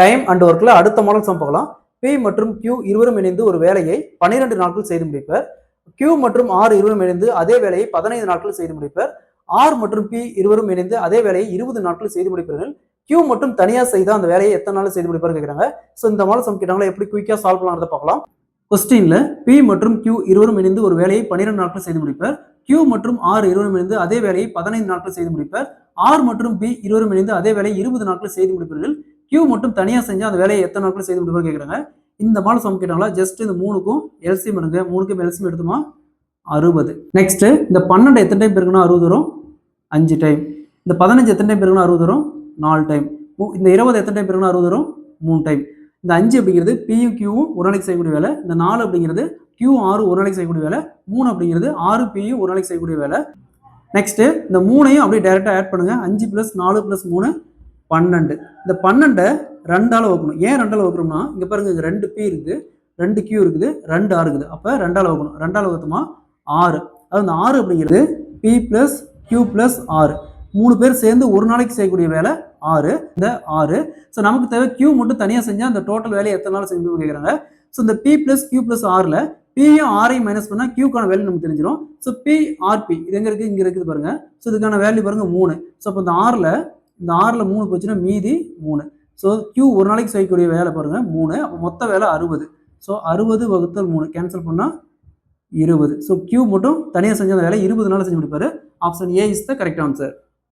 Time and ஒர்க்ல அடுத்த model some பார்க்கலாம். P மற்றும் Q இருவரும் இணைந்து ஒரு வேலையை 12 நாட்கள் செய்து முடிப்பர். Q மற்றும் R இருவரும் இணைந்து அதே வேலையை 15 நாட்கள் செய்து முடிப்பர். R மற்றும் P இருவரும் இணைந்து அதே வேலையை 20 நாட்கள் செய்து முடிப்பார்கள். Q மட்டும் தனியா செய்த அந்த வேலையை எத்தனை நாள் செய்து முடிப்பார் கேக்குறாங்க. சோ இந்த மாடல் சம் கேட்டாங்களா எப்படி குயிக்கா சால்வ் பண்ணலாம்ன்றத பார்க்கலாம். क्वेश्चनல P மற்றும் Q இருவரும் இணைந்து ஒரு வேலையை 12 நாட்கள் செய்து முடிப்பர். Q மற்றும் R இருவரும் இணைந்து அதே வேலையை 15 நாட்கள் செய்து முடிப்பர். R மற்றும் P இருவரும் இணைந்து அதே வேலையை 20 நாட்கள் செய்து முடிப்பார்கள். Q மட்டும் தனியா செஞ்சா அந்த வேலையை எத்தனை நாட்கள் செய்து முடிப்பார் கேக்குறாங்க. இந்த மாடல் சம் கேட்டாங்களா ஜஸ்ட் இந்த மூணுக்கும் LCM எடுங்க. மூணுக்கும் LCM எடுத்துமா 60. நெக்ஸ்ட் இந்த 12 எத்தனை டைம் பெருக்குனா 60 வரும்? 5 டைம். இந்த 15 எத்தனை டைம் பெருக்குனா 60 வரும்? 4 டைம். இந்த 20 எத்தனை டைம் பெருக்குனா 60 வரும்? 3 டைம். இந்த 5 அப்படிங்கிறது Pயும் Qவும் ஒரு நாளைக்கு செய்யக்கூடிய வேலை. இந்த 4 அப்படிங்கிறது Q 6 ஒரு நாளைக்கு செய்யக்கூடிய வேலை. 3 அப்படிங்கிறது 6 Pயும் ஒரு நாளைக்கு செய்யக்கூடிய வேலை. நெக்ஸ்ட் இந்த 3ஐயும் அப்படியே டைரக்டா ஆட் பண்ணுங்க. 5 + 4 + 3 12. இந்த 12 2ஆல வகுக்கணும். ஏன் 2ஆல வகுக்கணும்னா இங்க பாருங்க இங்க 2 P இருக்குது, 2 Q இருக்குது, 2 R இருக்குது. அப்ப 2ஆல வகுக்கணும். 2ஆல வகுத்தோமா 6. அது இந்த 6 அப்படிங்கிறது P + Q + R. 3 பேர் சேர்ந்து ஒரு நாளைக்கு செய்யக்கூடிய வேலை 6. இந்த 6. சோ நமக்கு தேவை Q மட்டும் தனியா செஞ்சா அந்த டோட்டல் வேலையை எத்தனை நாள் செய்யணும்னு கேக்குறாங்க. சோ இந்த P + Q + Rல Pயும் Rஐயும் மைனஸ் பண்ணா Qக்கான வேல்யூ நமக்கு தெரிஞ்சிரும். சோ P RP இது எங்க இருக்கு? இங்க இருக்குது பாருங்க. சோ இதுக்கான வேல்யூ பாருங்க 3. சோ அப்ப இந்த 6ல 3 போச்சுன்னா மீதி 3. சோ Q ஒரு நாளைக்கு செய்யக்கூடிய வேலை பாருங்க 3. அப்ப மொத்த வேலை 60. சோ 60 / 3 கேன்சல் பண்ணா 20. சோ Q மட்டும் தனியா செஞ்ச அந்த வேலை 20 நாள் செஞ்சு முடிப்பாரு. Option A is the correct answer.